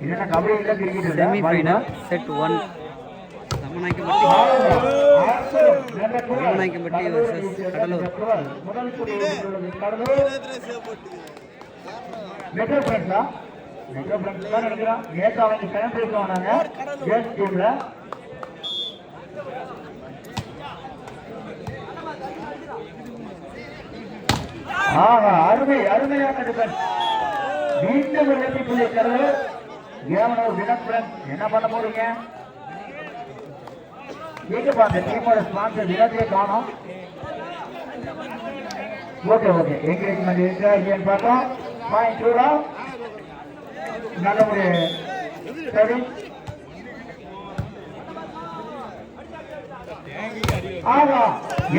இதெல்லாம் கபடி இல்ல கிரிக்கெட் இல்ல செமிஃபைனல் செட் 1 ராமநாயக்கம்பட்டி வர்சஸ் கடலூர். முதல் புள்ளி கடலூர் மெட்ரோ ஃப்ரெண்ட்ஸா மெட்ரோ ஃப்ரெண்ட்ஸ் தான் நினைக்கிறேன். நேற்று அவங்க டைம் பேசுவாங்க கேர்ள்ஸ் டீம்ல. அருமை அருமையான டிஃபென்ஸ். மீண்டும் ஒரு வெற்றி புள்ளி கடலூர். ஏவனூர் வினோத் என்ன பண்ண போறீங்க? எங்கப்பா அந்த டீமோட ஸ்பான்சர் வினோதே காணோம். ஓகே ஓகே என்கரேஜ்மெண்ட் இருக்கா இல்லையான்னு பார்த்தோம். பாயிண்ட் டூடா நல்ல ஒரு சரி. ஆமா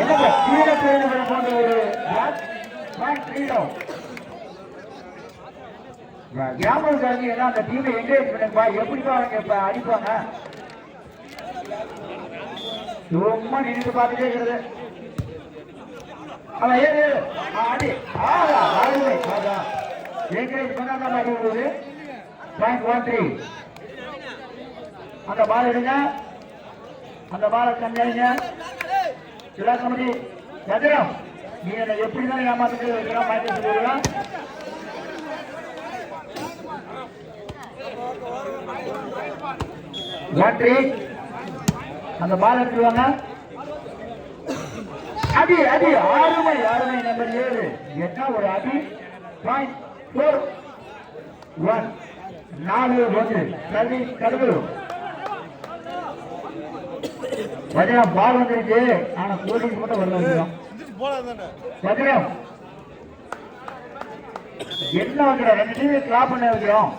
எனக்கு கீழே போயிட்டு போன்ற ஒரு பாயிண்ட் த்ரீடா கிராமக்காரங்க எல்லாம் அந்த டீமை என்கரேஜ் பண்ணுங்கப்பா. எப்படிப்பா அவங்க இப்ப அடிப்பாங்க? சும்மா நின்று பார்த்துட்டே இருக்கிறது. அவன் ஏறு அடி என்கரேஜ் பண்ணாத மாதிரி இருந்தது. பாயிண்ட் 13. அந்த பால் எடுங்க, அந்த பாலை கண்டாங்க. விழா கமிட்டி கதிரம் நீ என்ன எப்படி தான் ஏமாத்துட்டு வைக்கலாம் பாயிண்ட் சொல்லிடலாம். அந்த பால் எடுத்துருவாங்க. அடி அடி ஆறுமை ஆறுமை நம்பர் 7 என்ன ஒரு அடி. Point 4-1 4-1 service Cuddalore. வஜரம் பால் வந்துருச்சு. ஆனா போலீஸ் மட்டும் வரல. வஜரம் என்ன வைக்கிற 2 டீம் கிளாப் பண்ண வைக்கிறோம்.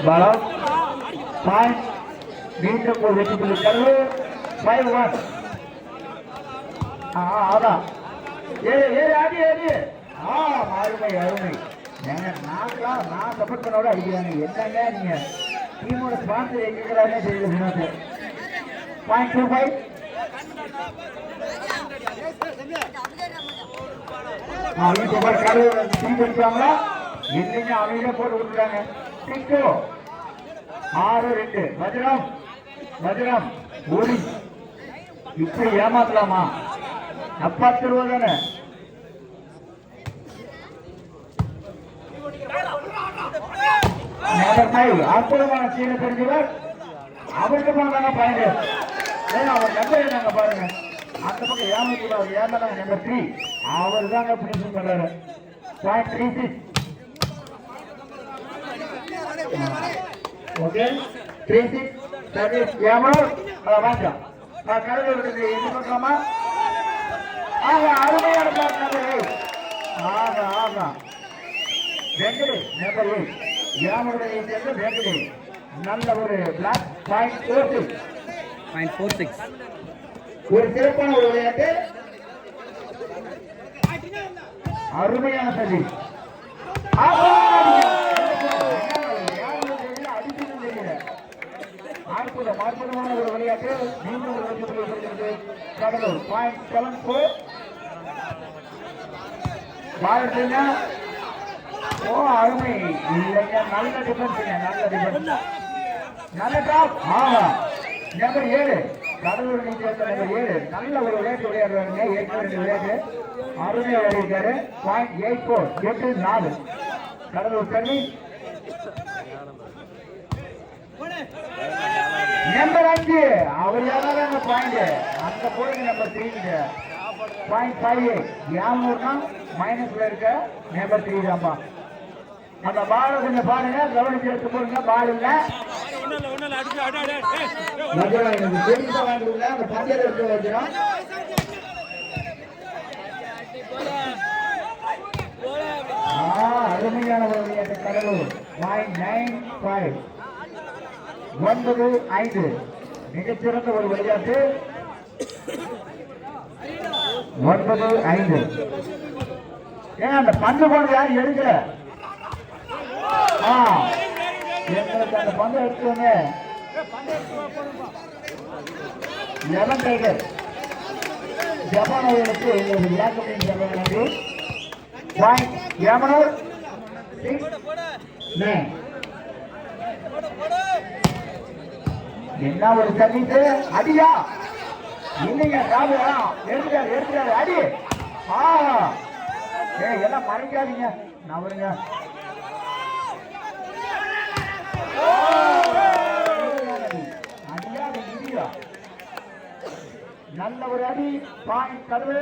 பாலம் பாயிண்ட் மீண்டும் ஒரு வெற்றி புள்ளி கடலூர். 5-1. அதான் ஆடி ஆடி அருமை அருமை. நான் சப்போர்ட் பண்ணோட அடிக்கிறாங்க. என்னங்க நீங்க டீமோட ஸ்பான்சர் எங்கிறாங்க தெரியுது. பாயிண்ட் 25. கடலூர் டீம் எடுத்தாங்களா இல்லைங்க அவங்க போட்டு விட்டுட்டாங்க. 6-2 வஜரம் வஜரம் ஓடி இப்படி ஏமாத்தலாமா? அப்பாத்து ரூபா தானே. அற்புதமான சீனை தெரிஞ்சவர் அவருக்கு போனாங்க பாருங்க. அவர் நம்பர் நாங்க பாருங்க. அந்த பக்கம் ஏமாத்தலாம் ஏமாந்தாங்க. நம்பர் 3 அவர் தாங்க பிடிச்சு பண்றாரு. பாயிண்ட் 36. ஓகே 36 சர்வீஸ் ஏமாறு வாங்க. கடலூர் இது பண்ணலாமா? அருமையான வெங்கடே நம்பர் 8 ஏமாவுடைய சேர்ந்து வெங்கடே நல்ல ஒரு பிளாக். பாயிண்ட் 46 ஒரு சிறப்பான ஒரு விளையாட்டு. அருமையான சர்வீஸ். அற்புதமான ஒரு விளையாட்டு. மீண்டும் ஒரு கடலூர். பாயிண்ட் 74 பாருங்க. அருமை இல்லைங்க. நல்ல டிஃபென்ஸ் நல்ல டிஃபென்ஸ் நல்ல டாப். நம்பர் 7 கடலூர் நம்பர் 7 நல்ல ஒரு விளையாட்டு விளையாடுறாங்க. 8 விளையாட்டு அருமையா விளையாடிருக்காரு. Point 84 8-4 Cuddalore service. நம்பர் 5 அவர் யாராவது பாயிண்ட் அந்த போடுங்க. நம்பர் 3 பாயிண்ட் 58 ஏமூர்னா மைனஸ்ல இருக்க நம்பர் 3 தான்பா. அந்த பால கொஞ்சம் பாருங்க, கவனிச்சு எடுத்து போடுங்க. பால் இல்ல அந்த பந்தயத்தை எடுத்து வைக்கிறோம். அருமையான ஒரு விளையாட்டு கடலூர். பாயிண்ட் 95 9-5 மிகச்சிறந்த ஒரு விளையாட்டு. 9-5 ஏன் அந்த பந்து போனது யாரும் எடுக்கல? எங்களுக்கு அந்த பந்து எடுத்துவாங்க. 11 டைகர் ஜப்பான் அவர்களுக்கு எங்களது விழா கமிட்டி சார்பாக நன்றி. பாயிண்ட் யாமனூர் 6-9. என்ன ஒரு சர்வீஸ் அடியா இல்லைங்க ராபுரா எடுத்துட்டாரு அடி எல்லாம் மறைக்காதீங்க நவருங்க அடியா இடியா நல்ல ஒரு அடி பாயிண்ட் கதவு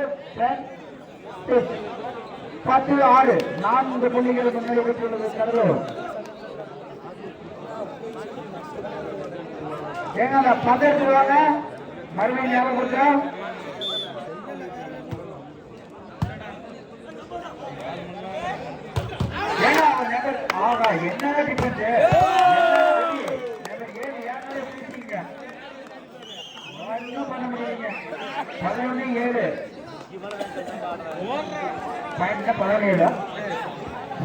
10-6 4 புள்ளிகள் முன்னேறி பெற்றுள்ளது கதவு. ஏங்க அந்த 10 எடுத்துருவாங்க மறுபடியும் ஞாபகம் கொடுக்குறோம். ஏங்க அவன் நம்பர் ஆகா என்ன டிஃபரன்ஸ் நம்பர் 7 யாராவது பிடிச்சிங்க ஒன்றும் பண்ண முடியலைங்க. 11-7 பாயிண்ட் 17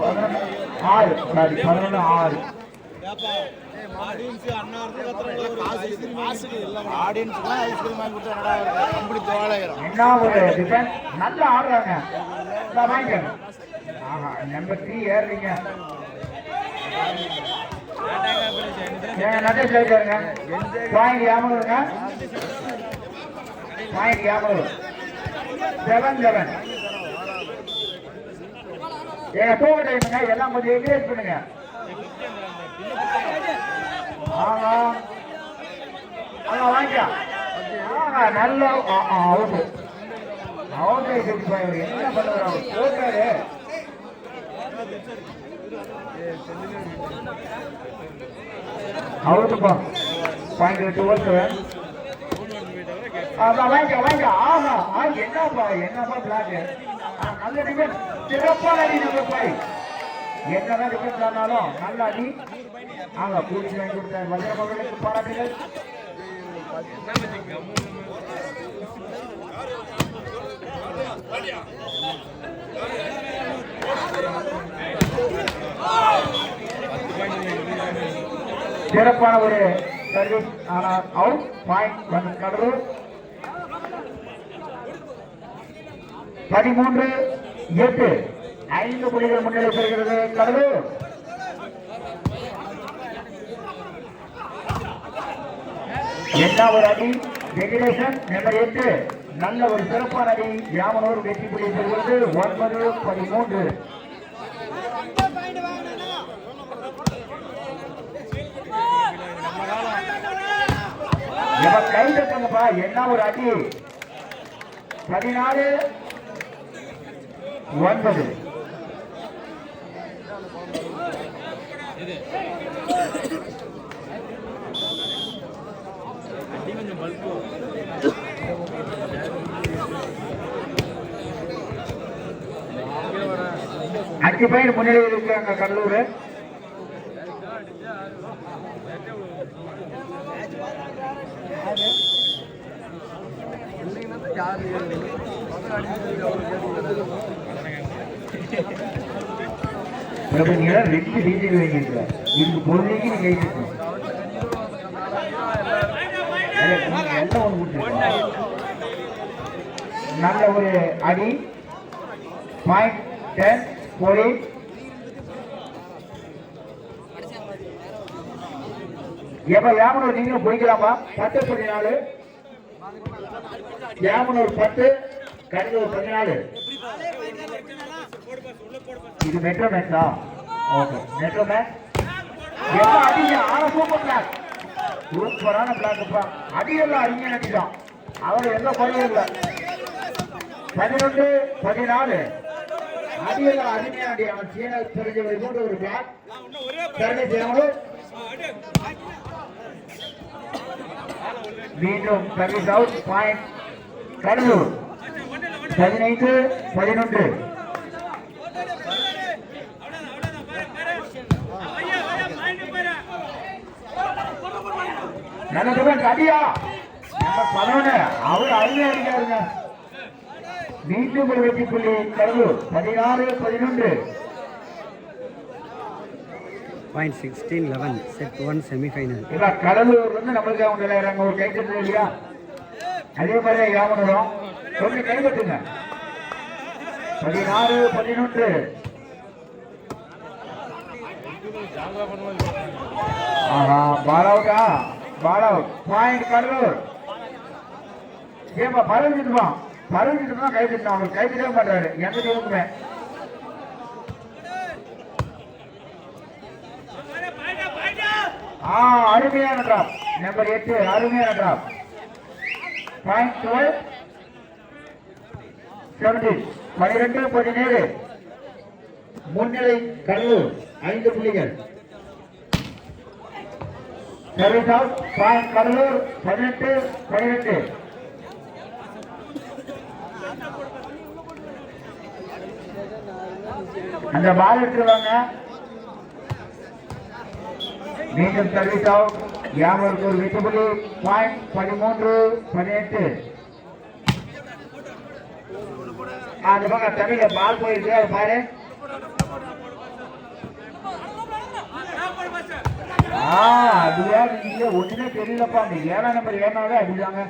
11-6 சாரி 11-6. என்ன ஒரு டிஃபென்ஸ் நல்லா ஆடுறாங்க. நம்பர் 3 ஏறுறீங்க நிறைய சொல்லிட்டாருங்க. Point யாமனூருங்க point யாமனூர் 7-7. தூக்க டைமுங்க எல்லாம் கொஞ்சம் என்கரேஜ் பண்ணுங்க. ஆமா வாங்கிக்கலாம் நல்ல அவுட் என்ன பண்ணுறாரு போட்டாரு அவுட்டுப்பா பாயிண்ட் 2-7. வாங்க ஆமா என்னப்பா பிளாக் நல்ல டிஃபென்ஸ் சிறப்பான அடி நம்பர் 5. என்னதான் டிஃபென்ஸ் ஆனாலும் நல்ல அடி. கூலிக்கு வாங்கி கொடுத்த வஜ்ர மகளுக்கு பாராட்டுகள். சிறப்பான ஒரு சர்வீஸ் ஆனால் அவுட் பாயிண்ட் வந்து கடலூர் 13-8 5 புள்ளிகள் முன்னிலை பெறுகிறது கடலூர். என்ன ஒரு அடி வெங்கடேசன் நம்பர் 8 நல்ல ஒரு சிறப்பான அடி. யாமனூர் வெற்றி புள்ளி பெறுகிறது 9-13. கை தட்டுங்கப்பா என்ன ஒரு அடி 14-9. அஞ்சு பாயிண்ட் முன்னிலையில் இருக்காங்க கடலூர். நீங்க 2 டிஜிட்டல் வாங்கிருக்க இதுக்கு பொருளைக்கு நீங்க கைட்டு நல்ல ஒரு அடி பாயிண்ட் 10-14. எப்ப யாமனூர் நீங்களும் பிடிக்கலாமா 10-14. யாமனூர் 10 கடலூர் 14. இது மெட்ரோ மேட்சா? Okay metro match. என்ன அடிங்க சூப்பர் பிளாக் சூப்பரான பிளாக்ப்பா. அடியெல்லாம் அறிஞர் அடிதான் அவர் எல்லாம் குறையும் இல்லை. 11-14 அடியெல்லாம் அருமையான அடி. அவன் சீன தெரிஞ்சவரை போன்ற ஒரு பிளாக் கருணை செய்யணும். மீண்டும் சர்வீஸ் அவுட் பாயிண்ட் கடலூர் 15-11. நல்ல டிஃபென்ஸ் அடியா 11 அவர் அருமையா அடிக்காருங்க. மீண்டும் ஒரு வெற்றி புள்ளி Cuddalore 16-11. Point 16-11 set 1 semi-final. Cuddalore வந்து நம்மளுக்கு அவங்க விளையாடுறாங்க ஒரு கைத்தட்டு இல்லையா? அதே மாதிரி யாமனூரும் கொஞ்சம் கைப்பற்றுங்க. 16-11. பால் அவுட்டா? Ball out. பாயிண்ட் கடலூர். ஏப்பா பரவிச்சுட்டுமா? பரவிச்சுட்டுமா கைப்பற்றணும். அவங்க கைப்பற்றவே மாட்டாரு எந்த டீமுக்குமே. அருமையான டிராப். நம்பர் 8 அருமையான டிராப். பாயிண்ட் 12-17. 12-17. முன்னிலை கடலூர் 5 புள்ளிகள். Service out. பாயிண்ட் கடலூர் 18-12. அந்த பால் எடுத்துருவாங்க. மீண்டும் சர்வீஸ் அவுட். யாவருக்கு ஒரு வெற்றி புள்ளி. பாயிண்ட் 13-18. அந்த பக்கம் தண்ணியில பால் போயிருக்கு. அது பாரு. அதுவா நீங்க ஒண்ணுமே தெரியலப்பா. அந்த 7ஆம் நம்பர் ஏனாவே அடிச்சாங்க.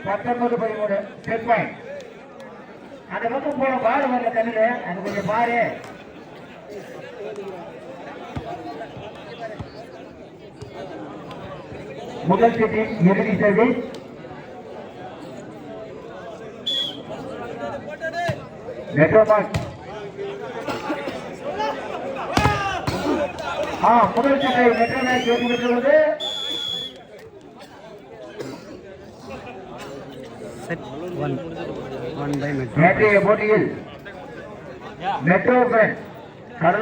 19-13 செட் பாயிண்ட். அந்த பக்கம் போன பால் வரல தண்ணியில. அது கொஞ்சம் பாரு. முதல் செட்டின் இறுதி சர்வீஸ். மெட்ரோபால். முதல் செட்டை மெட்ரோமேக்ஸ் வெற்றி பெற்றுள்ளது. Set 1 by Metro. நேற்றைய போட்டியில் மெட்ரோ